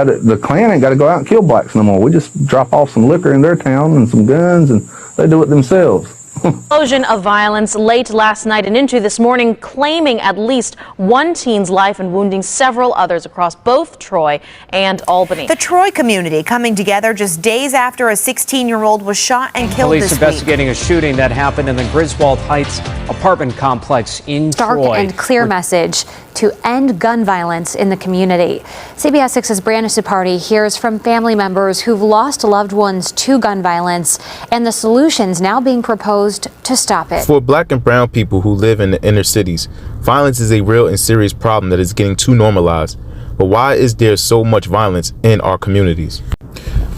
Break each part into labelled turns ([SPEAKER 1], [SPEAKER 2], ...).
[SPEAKER 1] The Klan ain't got to go out and kill blacks no more. We just drop off some liquor in their town and some guns, and they do it themselves.
[SPEAKER 2] Explosion of violence late last night and into this morning, claiming at least one teen's life and wounding several others across both Troy and Albany.
[SPEAKER 3] The Troy community coming together just days after a 16-year-old was shot and killed
[SPEAKER 4] Police
[SPEAKER 3] this
[SPEAKER 4] investigating
[SPEAKER 3] week.
[SPEAKER 4] a shooting that happened in the Griswold Heights apartment complex in
[SPEAKER 5] Stark
[SPEAKER 4] Troy.
[SPEAKER 5] and clear message to end gun violence in the community. CBS 6's Brandon Supardi hears from family members who've lost loved ones to gun violence and the solutions now being proposed to stop it.
[SPEAKER 6] For black and brown people who live in the inner cities, violence is a real and serious problem that is getting too normalized. But why is there so much violence in our communities?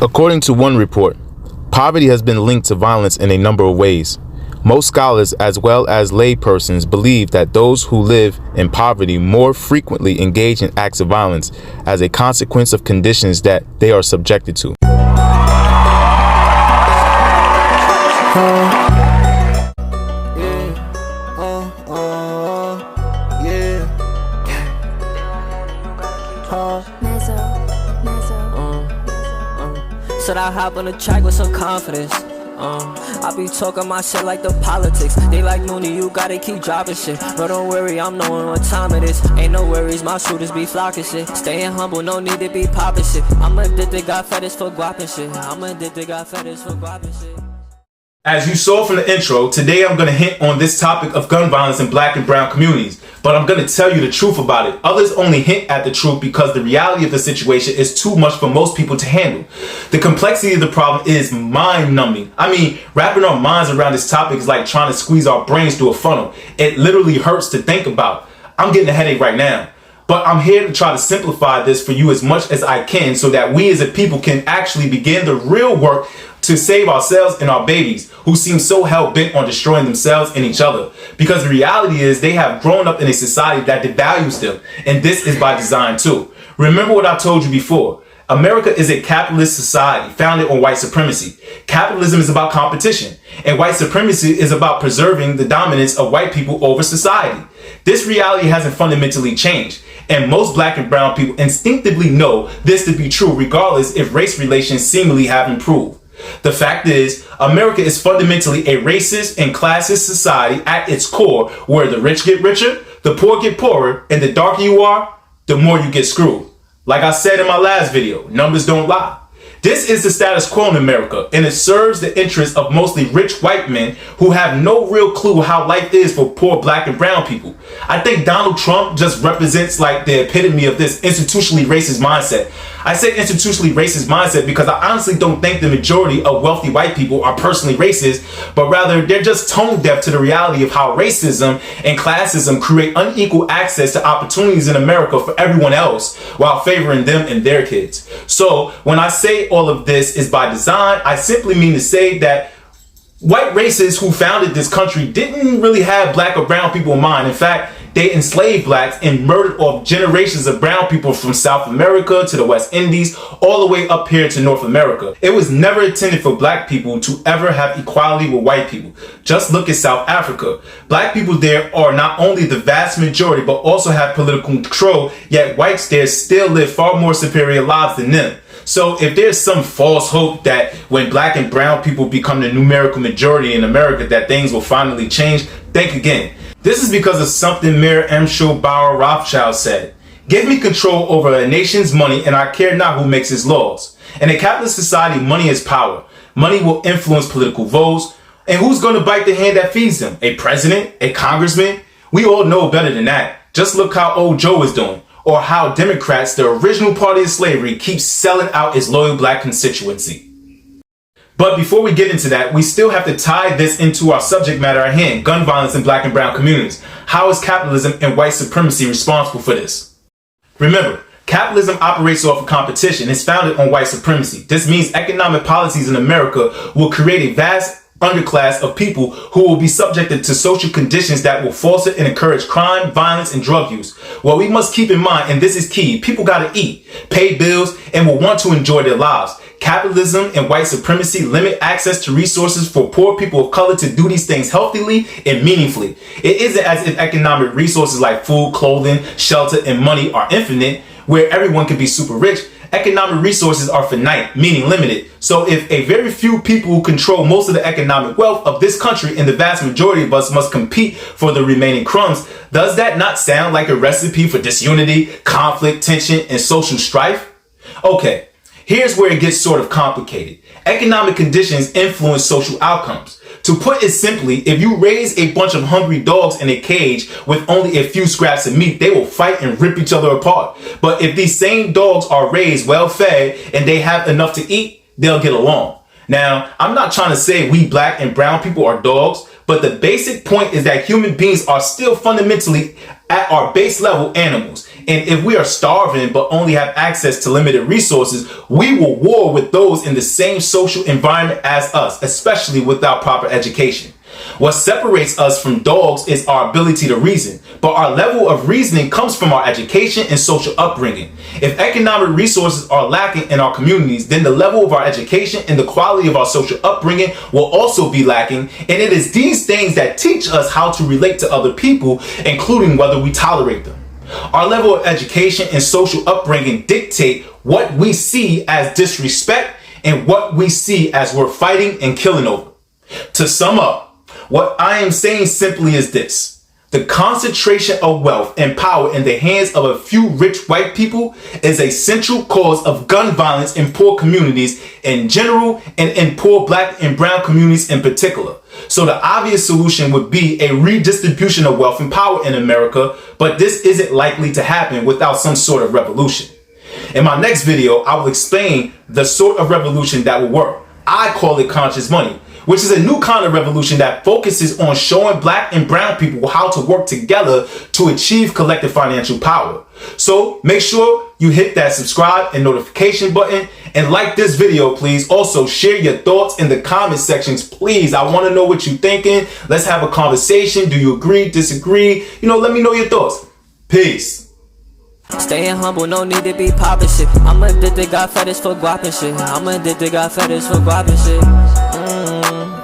[SPEAKER 6] According to one report, poverty has been linked to violence in a number of ways. Most scholars, as well as laypersons, believe that those who live in poverty more frequently engage in acts of violence as a consequence of conditions that they are subjected to.
[SPEAKER 7] Said I hop on the track with some confidence. I be talking my shit like the politics. They like Mooney, you gotta keep dropping shit. But don't worry, I'm knowing what time it is. Ain't no worries, my shooters be flocking shit. Staying humble, no need to be popping shit. I'm addicted, got fetish for guapping shit. I'm addicted, got fetish for guapping shit.
[SPEAKER 8] As you saw from the intro, today I'm going to hint on this topic of gun violence in black and brown communities, but I'm going to tell you the truth about it. Others only hint at the truth because the reality of the situation is too much for most people to handle. The complexity of the problem is mind-numbing. I mean, wrapping our minds around this topic is like trying to squeeze our brains through a funnel. It literally hurts to think about. I'm getting a headache right now. But I'm here to try to simplify this for you as much as I can so that we as a people can actually begin the real work to save ourselves and our babies who seem so hell-bent on destroying themselves and each other. Because the reality is they have grown up in a society that devalues them, and this is by design too. Remember what I told you before. America is a capitalist society founded on white supremacy. Capitalism is about competition, and white supremacy is about preserving the dominance of white people over society. This reality hasn't fundamentally changed, and most black and brown people instinctively know this to be true regardless if race relations seemingly have improved. The fact is, America is fundamentally a racist and classist society at its core, where the rich get richer, the poor get poorer, and the darker you are, the more you get screwed. Like I said in my last video, numbers don't lie. This is the status quo in America, and it serves the interests of mostly rich white men who have no real clue how life is for poor black and brown people. I think Donald Trump just represents like the epitome of this institutionally racist mindset. I say institutionally racist mindset because I honestly don't think the majority of wealthy white people are personally racist, but rather they're just tone deaf to the reality of how racism and classism create unequal access to opportunities in America for everyone else while favoring them and their kids. So when I say all of this is by design, I simply mean to say that white racists who founded this country didn't really have black or brown people in mind. In fact, they enslaved blacks and murdered off generations of brown people from South America to the West Indies, all the way up here to North America. It was never intended for black people to ever have equality with white people. Just look at South Africa. Black people there are not only the vast majority, but also have political control, yet whites there still live far more superior lives than them. So if there's some false hope that when black and brown people become the numerical majority in America that things will finally change, think again. This is because of something Mayor M. Bauer Rothschild said. Give me control over a nation's money and I care not who makes its laws. In a capitalist society, money is power. Money will influence political votes. And who's going to bite the hand that feeds them? A president? A congressman? We all know better than that. Just look how old Joe is doing. Or how Democrats, the original party of slavery, keeps selling out its loyal black constituency. But before we get into that, we still have to tie this into our subject matter at hand, gun violence in black and brown communities. How is capitalism and white supremacy responsible for this? Remember, capitalism operates off of competition. It's founded on white supremacy. This means economic policies in America will create a vast underclass of people who will be subjected to social conditions that will foster and encourage crime, violence, and drug use. What we must keep in mind, and this is key, people gotta eat, pay bills, and will want to enjoy their lives. Capitalism and white supremacy limit access to resources for poor people of color to do these things healthily and meaningfully. It isn't as if economic resources like food, clothing, shelter, and money are infinite, where everyone can be super rich. economic resources are finite, meaning limited. So if a very few people who control most of the economic wealth of this country and the vast majority of us must compete for the remaining crumbs, does that not sound like a recipe for disunity, conflict, tension, and social strife? Okay, here's where it gets sort of complicated. Economic conditions influence social outcomes. To put it simply, if you raise a bunch of hungry dogs in a cage with only a few scraps of meat, they will fight and rip each other apart. But if these same dogs are raised well fed and they have enough to eat, they'll get along. Now, I'm not trying to say we black and brown people are dogs, but the basic point is that human beings are still fundamentally at our base level animals. And if we are starving but only have access to limited resources, we will war with those in the same social environment as us, especially without proper education. What separates us from dogs is our ability to reason, but our level of reasoning comes from our education and social upbringing. If economic resources are lacking in our communities, then the level of our education and the quality of our social upbringing will also be lacking, and it is these things that teach us how to relate to other people, including whether we tolerate them. Our level of education and social upbringing dictate what we see as disrespect and what we see as we're fighting and killing over. To sum up, what I am saying simply is this: the concentration of wealth and power in the hands of a few rich white people is a central cause of gun violence in poor communities in general and in poor black and brown communities in particular. So the obvious solution would be a redistribution of wealth and power in America, but this isn't likely to happen without some sort of revolution. In my next video, I will explain the sort of revolution that will work. I call it conscious money, which is a new kind of revolution that focuses on showing black and brown people how to work together to achieve collective financial power. So make sure you hit that subscribe and notification button and like this video, please. Also share your thoughts in the comment sections, please. I want to know what you're thinking. Let's have a conversation. Do you agree, disagree? Let me know your thoughts. Peace.
[SPEAKER 7] Staying humble, no need to be poppin' shit. I'm addicted, got fetish for guap and shit. I'm addicted, got fetish for guap and shit.